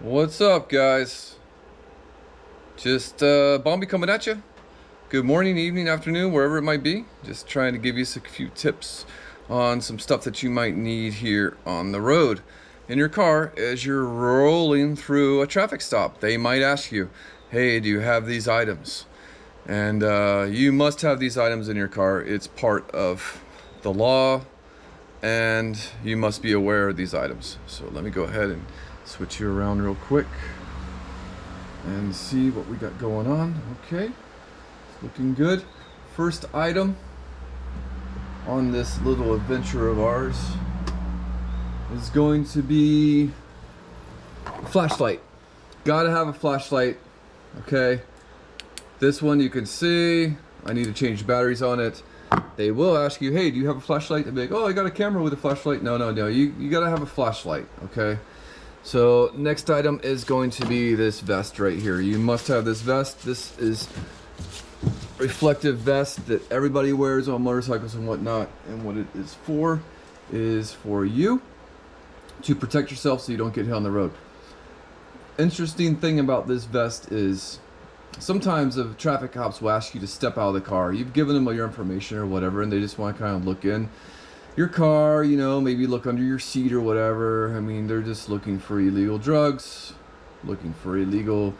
What's up, guys? Just Bombi coming at you. Good morning, evening, afternoon, wherever it might be. Just trying to give you a few tips on some stuff that you might need here on the road in your car as you're rolling through a traffic stop. They might ask you, hey, do you have these items? And you must have these items in your car. It's part of the law, and you must be aware of these items. So let me go ahead and switch you around real quick and see what we got going on. Okay, it's looking good. First item on this little adventure of ours is going to be a flashlight. Gotta have a flashlight. Okay, this one you can see I need to change batteries on it. They will ask you, hey, do you have a flashlight? They'll be like, oh, I got a camera with a flashlight. No, you gotta have a flashlight. Okay, so next item is going to be this vest right here. You must have this vest. This is reflective vest that everybody wears on motorcycles and whatnot, and what it is for you to protect yourself so you don't get hit on the road. Interesting thing about this vest is sometimes the traffic cops will ask you to step out of the car. You've given them all your information or whatever, and they just want to kind of look in your car, you know, maybe look under your seat or whatever. I mean, they're just looking for illegal drugs, looking for illegal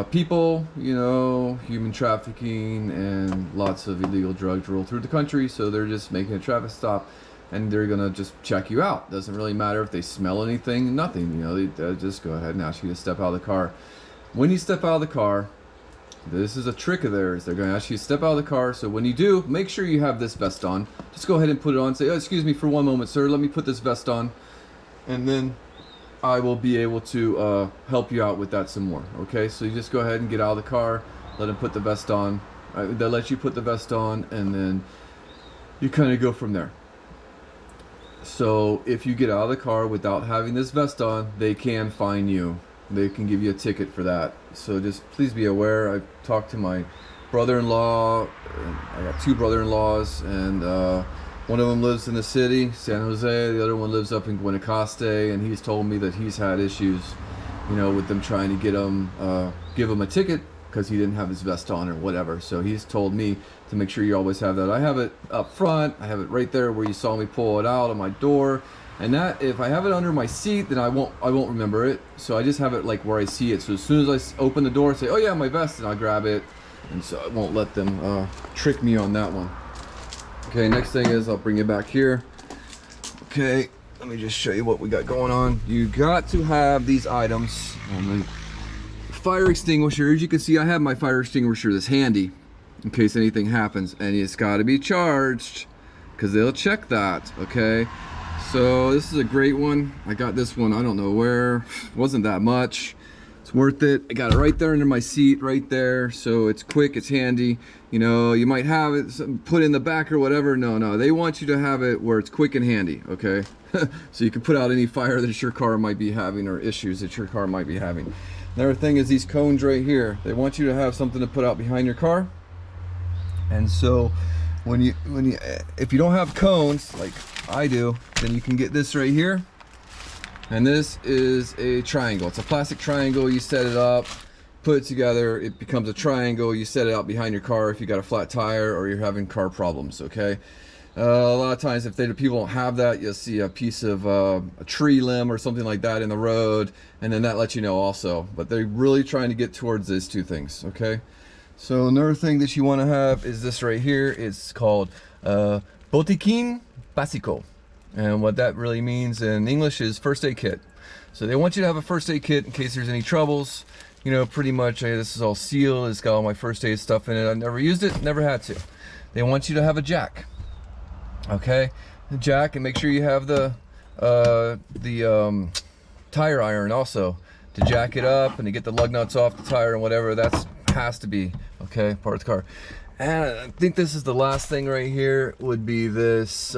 people, you know, human trafficking, and lots of illegal drugs roll through the country. So they're just making a traffic stop, and they're gonna just check you out. Doesn't really matter if they smell anything, nothing, you know, they just go ahead and ask you to step out of the car. When you step out of the car, this is a trick of theirs. They're going to ask you to step out of the car. So when you do, make sure you have this vest on. Just go ahead and put it on. Say, oh, excuse me for one moment, sir. Let me put this vest on. And then I will be able to help you out with that some more. Okay, so you just go ahead and get out of the car. Let them put the vest on. They'll let you put the vest on, and then you kind of go from there. So if you get out of the car without having this vest on, they can fine you. They can give you a ticket for that. So just please be aware. I've talked to my brother-in-law. I got two brother-in-laws, and one of them lives in the city, San Jose. The other one lives up in Costa, and he's told me that he's had issues, you know, with them trying to get him, give him a ticket because he didn't have his vest on or whatever. So he's told me to make sure you always have that. I have it up front. I have it right there where you saw me pull it out of my door. And that, if I have it under my seat, then I won't remember it. So I just have it like where I see it. So as soon as I open the door and say, oh yeah, my vest, and I'll grab it. And so I won't let them trick me on that one. Okay, next thing is I'll bring you back here. Okay, let me just show you what we got going on. You got to have these items. And the fire extinguisher, as you can see, I have my fire extinguisher that's handy in case anything happens. And it's got to be charged because they'll check that, okay? So this is a great one. I got this one, I don't know where. It wasn't that much. It's worth it. I got it right there under my seat, right there. So it's quick, it's handy. You know, you might have it put in the back or whatever. No, they want you to have it where it's quick and handy, okay? So you can put out any fire that your car might be having or issues that your car might be having. Another thing is these cones right here. They want you to have something to put out behind your car. And so if you don't have cones like I do, then you can get this right here, and this is a triangle. It's a plastic triangle. You set it up, put it together, it becomes a triangle. You set it out behind your car if you got a flat tire or you're having car problems, okay? A lot of times if people don't have that, you'll see a piece of a tree limb or something like that in the road, and then that lets you know also. But they're really trying to get towards these two things, okay? So another thing that you want to have is this right here. It's called botiquín básico, and what that really means in English is first aid kit. So they want you to have a first aid kit in case there's any troubles. You know, pretty much, hey, this is all sealed. It's got all my first aid stuff in it. I've never used it, never had to. They want you to have a jack, okay? The jack, and make sure you have the tire iron also to jack it up and to get the lug nuts off the tire and whatever. That's has to be, okay, part of the car. And I think this is the last thing right here would be this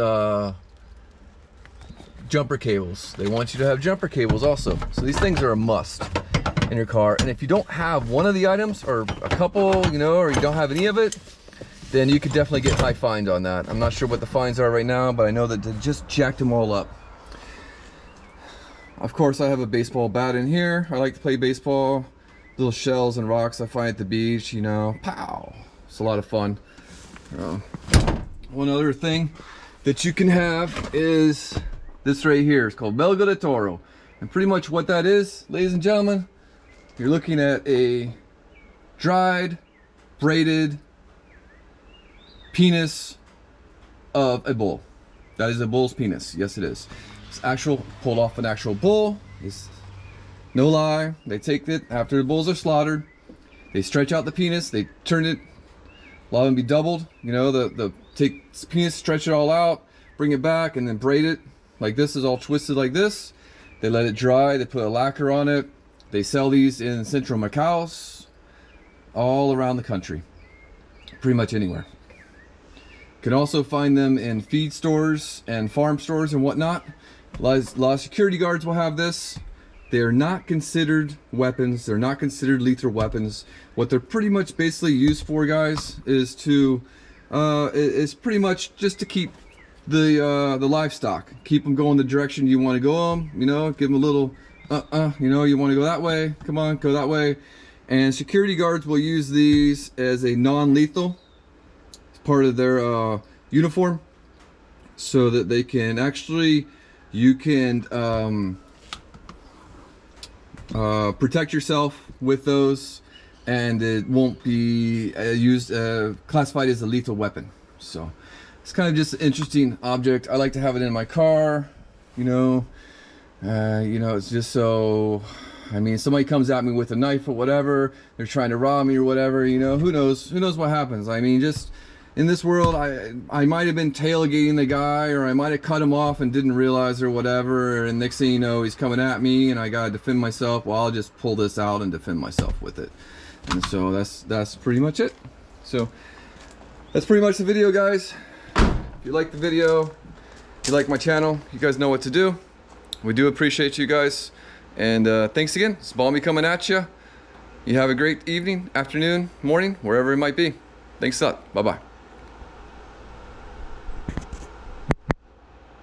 jumper cables. They want you to have jumper cables also. So these things are a must in your car. And if you don't have one of the items or a couple, you know, or you don't have any of it, then you could definitely get high fined on that. I'm not sure what the fines are right now, but I know that they just jacked them all up. Of course, I have a baseball bat in here. I like to play baseball. Little shells and rocks I find at the beach, you know. Pow! It's a lot of fun. One other thing that you can have is this right here. It's called Melga de Toro. And pretty much what that is, ladies and gentlemen, you're looking at a dried, braided penis of a bull. That is a bull's penis. Yes, it is. It's actual, pulled off an actual bull. It's no lie. They take it after the bulls are slaughtered. They stretch out the penis. They turn it. A lot of them be doubled. You know, the take the penis, stretch it all out, bring it back, and then braid it. Like this is all twisted like this. They let it dry. They put a lacquer on it. They sell these in Central Macau, all around the country, pretty much anywhere. You can also find them in feed stores and farm stores and whatnot. A lot of security guards will have this. They're not considered weapons. They're not considered lethal weapons. What they're pretty much basically used for, guys, is to is pretty much just to keep the livestock, keep them going the direction you want to go them. You know, give them a little you know, you want to go that way. Come on, go that way. And security guards will use these as a non-lethal. It's part of their uniform, so that they can actually, you can protect yourself with those, and it won't be used classified as a lethal weapon. So it's kind of just an interesting object. I like to have it in my car, you know. It's just so, I mean, somebody comes at me with a knife or whatever, they're trying to rob me or whatever, you know, who knows what happens. I mean, just in this world, I might have been tailgating the guy, or I might have cut him off and didn't realize or whatever, and next thing you know, he's coming at me and I gotta defend myself. Well, I'll just pull this out and defend myself with it. And so that's pretty much it. So that's pretty much the video, guys. If you like the video, if you like my channel, you guys know what to do. We do appreciate you guys, and thanks again. It's Balmy coming at you. You have a great evening, afternoon, morning, wherever it might be. Thanks a lot. Bye-bye.